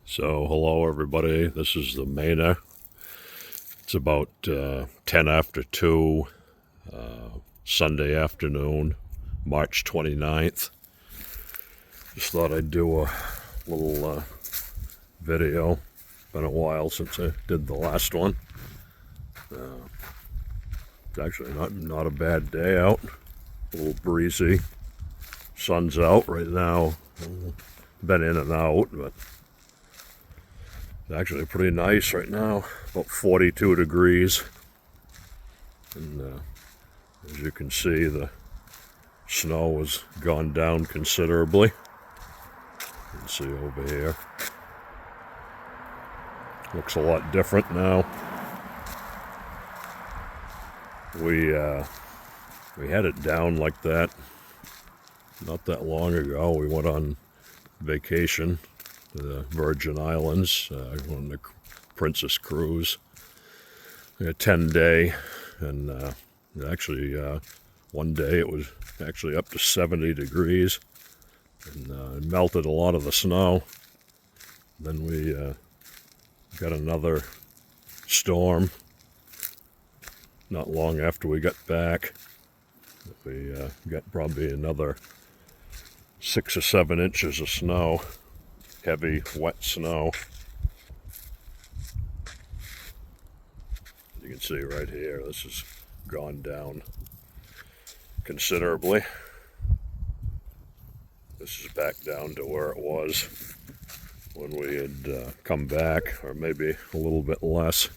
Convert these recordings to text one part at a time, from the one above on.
So hello everybody, this is the maineah. It's about 10 after 2, Sunday afternoon, March 29th. Just thought I'd do a little video. Been a while since I did the last one. It's actually not a bad day out, a little breezy. Sun's out right now, been in and out, but it's actually pretty nice right now, about 42 degrees. And as you can see, the snow has gone down considerably. You can see over here. Looks a lot different now. We had it down like that not that long ago. We went on vacation to the Virgin Islands on the Princess Cruise. A 10-day, and actually one day it was actually up to 70 degrees, and it melted a lot of the snow. Then we got another storm not long after we got back. We got probably another 6 or 7 inches of snow, heavy, wet snow. You can see right here, this has gone down considerably. This is back down to where it was when we had come back, or maybe a little bit less.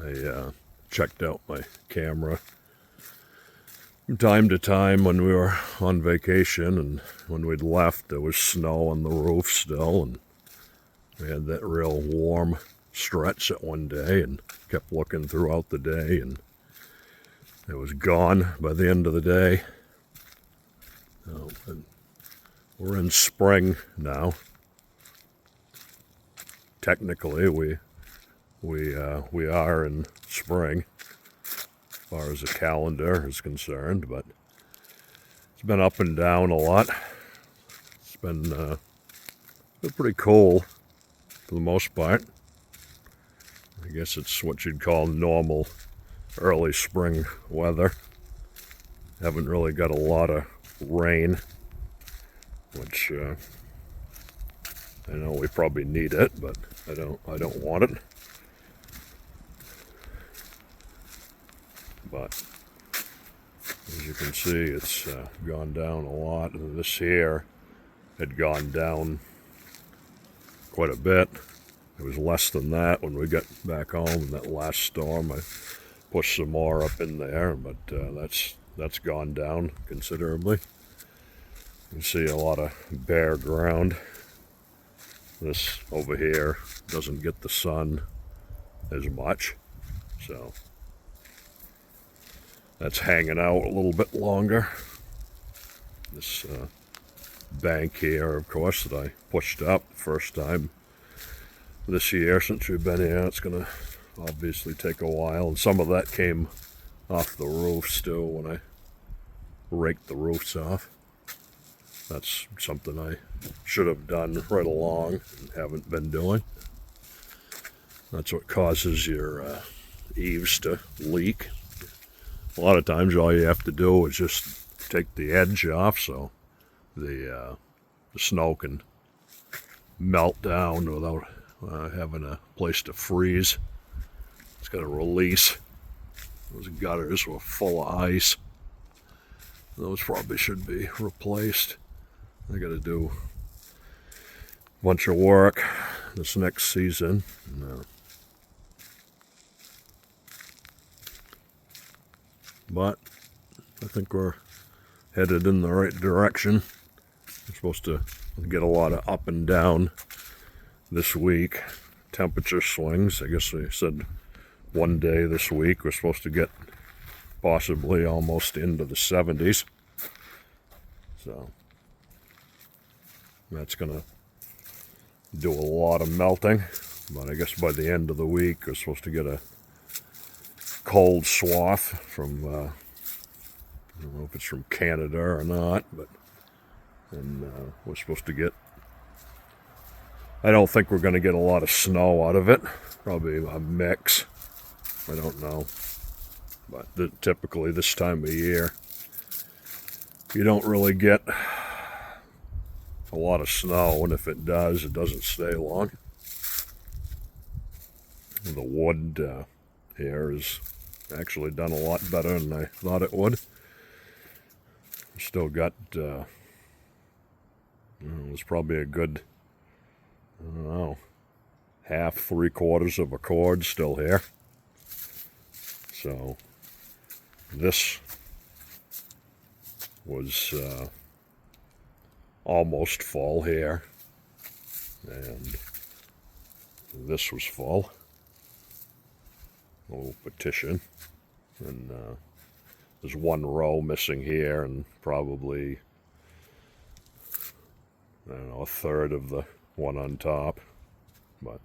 I checked out my camera from time to time when we were on vacation, and when we'd left there was snow on the roof still, and we had that real warm stretch at one day, and kept looking throughout the day, and it was gone by the end of the day. And we're in spring now. Technically, we are in spring as far as the calendar is concerned, but it's been up and down a lot. It's been pretty cool for the most part. I guess it's what you'd call normal early spring weather. Haven't really got a lot of rain, which I know we probably need it, but I don't want it. But as you can see, it's gone down a lot. And this here had gone down quite a bit. It was less than that when we got back home in that last storm. I pushed some more up in there, but that's gone down considerably. You can see a lot of bare ground. This over here doesn't get the sun as much, so that's hanging out a little bit longer. This bank here, of course, that I pushed up the first time this year since we've been here, it's going to obviously take a while. And some of that came off the roof still when I raked the roofs off. That's something I should have done right along and haven't been doing. That's what causes your eaves to leak. A lot of times all you have to do is just take the edge off so the snow can melt down without having a place to freeze. It's got to release. Those gutters were full of ice. Those probably should be replaced. I got to do a bunch of work this next season. But I think we're headed in the right direction. We're supposed to get a lot of up and down this week. Temperature swings. I guess they said one day this week we're supposed to get possibly almost into the 70s. So that's going to do a lot of melting. But I guess by the end of the week we're supposed to get a cold swath from, I don't know if it's from Canada or not, but we're supposed to get I don't think we're going to get a lot of snow out of it. Probably a mix. I don't know. But typically this time of year, you don't really get a lot of snow, and if it does, it doesn't stay long. The wood here has actually done a lot better than I thought it would. Still got, it's probably a good, I don't know, half, 3/4 of a cord still here. So this was almost full here, and this was full. A little petition, and there's one row missing here, and probably, I don't know, 1/3 of the one on top. But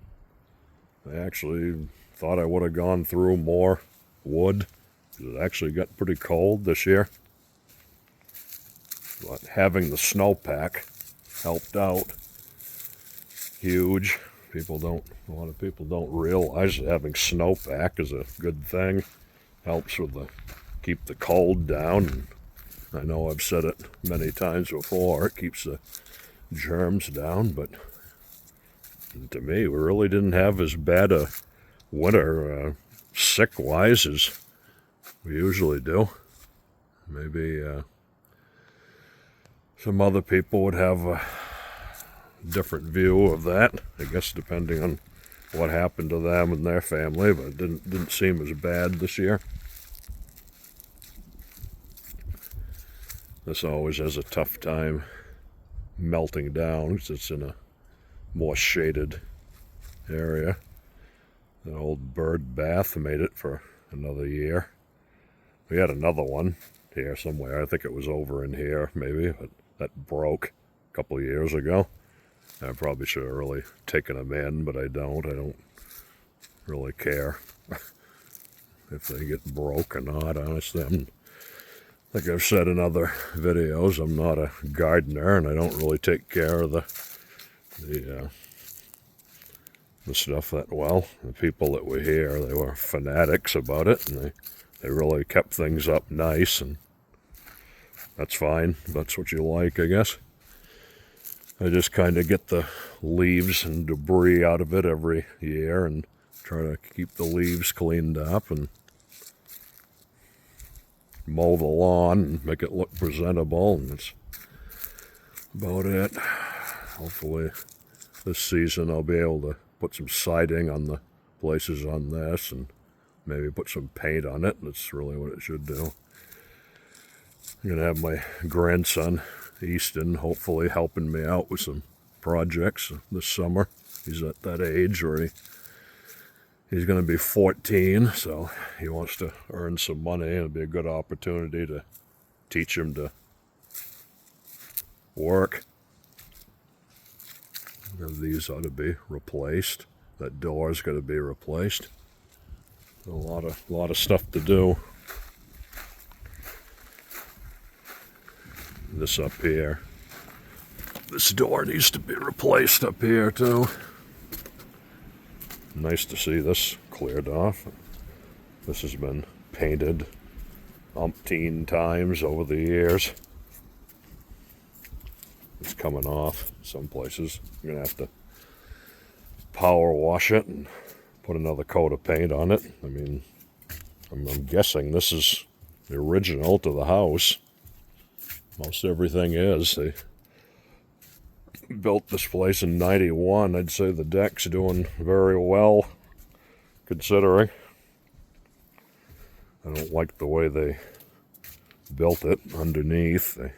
I actually thought I would have gone through more wood. It actually got pretty cold this year. But having the snowpack helped out huge. A lot of people don't realize that having snowpack is a good thing. Helps with keep the cold down. And I know I've said it many times before, it keeps the germs down, but to me, we really didn't have as bad a winter sick-wise as we usually do. Maybe some other people would have a different view of that, I guess, depending on what happened to them and their family, but it didn't seem as bad this year. This always has a tough time melting down because it's in a more shaded area. An old bird bath made it for another year. We had another one here somewhere. I think it was over in here, maybe, but that broke a couple of years ago. I probably should have really taken them in, but I don't. I don't really care if they get broke or not, honestly. Like I've said in other videos, I'm not a gardener, and I don't really take care of the stuff that well. The people that were here, they were fanatics about it, and they really kept things up nice, and that's fine. That's what you like, I guess. I just kind of get the leaves and debris out of it every year and try to keep the leaves cleaned up and mow the lawn and make it look presentable, and that's about it. Hopefully this season I'll be able to put some siding on the places on this and maybe put some paint on it. That's really what it should do. I'm going to have my grandson, Easton, hopefully helping me out with some projects this summer. He's at that age where he's going to be 14, so he wants to earn some money, and it'd be a good opportunity to teach him to work. These ought to be replaced. That door's got to be replaced. A lot of stuff to do. This up here. This door needs to be replaced up here too. Nice to see this cleared off. This has been painted umpteen times over the years. It's coming off some places. I'm going to have to power wash it and put another coat of paint on it. I mean, I'm guessing this is the original to the house. Most everything is. They built this place in '91. I'd say the deck's doing very well, considering. I don't like the way they built it underneath. They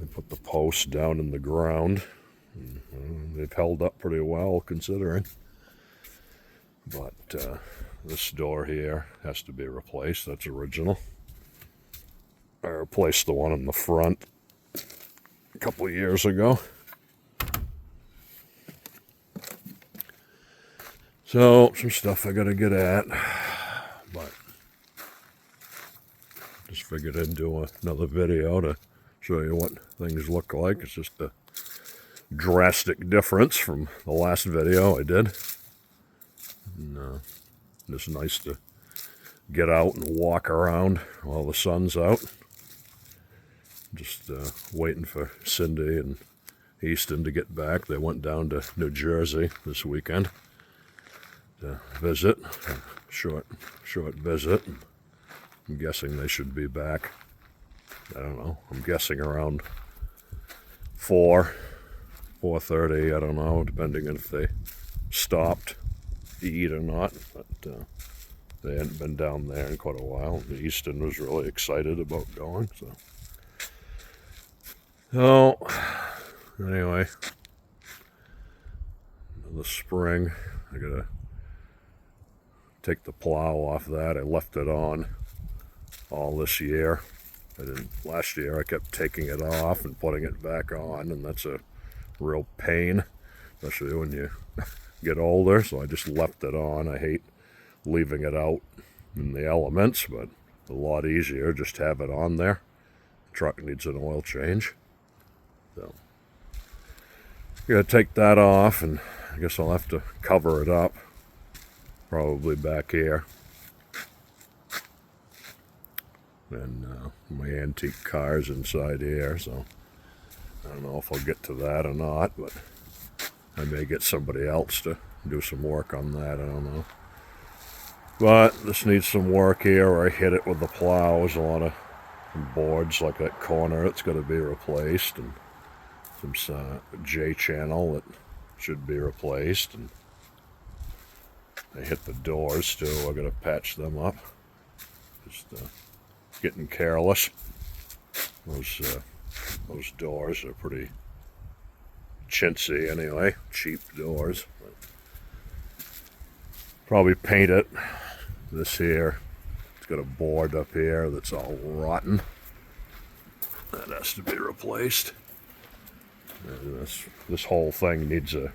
put the posts down in the ground. And, they've held up pretty well, considering. But this door here has to be replaced. That's original. I replaced the one in the front a couple of years ago. So, some stuff I gotta get at, but just figured I'd do another video to show you what things look like. It's just a drastic difference from the last video I did. And, it's nice to get out and walk around while the sun's out. Just waiting for Cindy and Easton to get back. They went down to New Jersey this weekend to visit. A short visit. I'm guessing they should be back. I don't know. I'm guessing around 4:30. I don't know, depending if they stopped to eat or not. But they hadn't been down there in quite a while. Easton was really excited about going. So anyway, the spring, I gotta take the plow off that. I left it on all this year. Last year I kept taking it off and putting it back on, and that's a real pain, especially when you get older, so I just left it on. I hate leaving it out in the elements, but a lot easier just to have it on there. The truck needs an oil change. So I'm gonna take that off, and I guess I'll have to cover it up, probably back here. And my antique car's inside here, so I don't know if I'll get to that or not, but I may get somebody else to do some work on that, I don't know. But this needs some work here where I hit it with the plow. There's a lot of boards like that corner that's got to be replaced, and some J-channel that should be replaced, and I hit the doors too. I got to patch them up. Just getting careless. Those doors are pretty chintzy anyway, cheap doors. But probably paint it. This here, it's got a board up here that's all rotten. That has to be replaced. And this whole thing needs a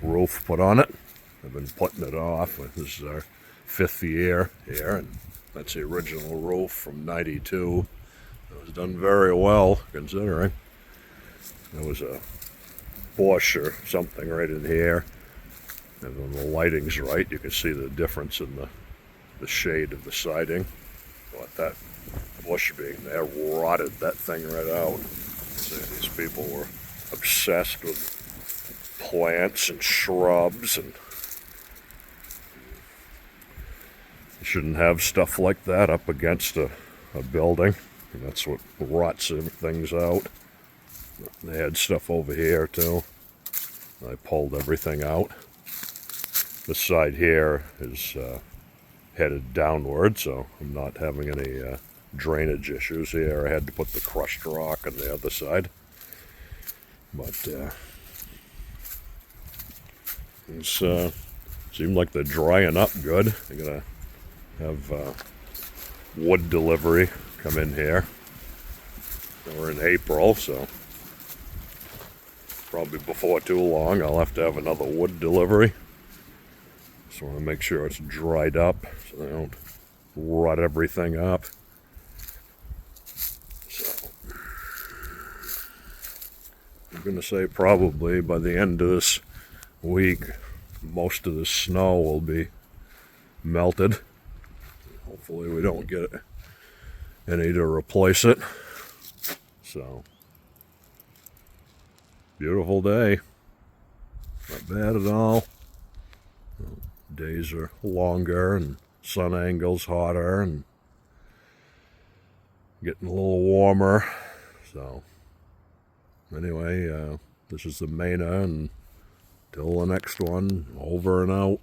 roof put on it. I've been putting it off. This is our 5th year here, and that's the original roof from '92. It was done very well, considering. There was a bush or something right in here, and when the lighting's right, you can see the difference in the shade of the siding. But that bush being there rotted that thing right out. So these people were obsessed with plants and shrubs, and you shouldn't have stuff like that up against a building. And that's what rots things out. They had stuff over here too. I pulled everything out. This side here is headed downward, so I'm not having any drainage issues here. I had to put the crushed rock on the other side. But it seemed like they're drying up good. They're gonna have wood delivery come in here. We're in April, so probably before too long I'll have to have another wood delivery. Just want to make sure it's dried up so they don't rot everything up. So I'm going to say probably by the end of this week most of the snow will be melted. Hopefully we don't get any to replace it. So, beautiful day. Not bad at all. Days are longer and sun angles hotter and getting a little warmer. So, anyway, this is the maineah, and till the next one, over and out.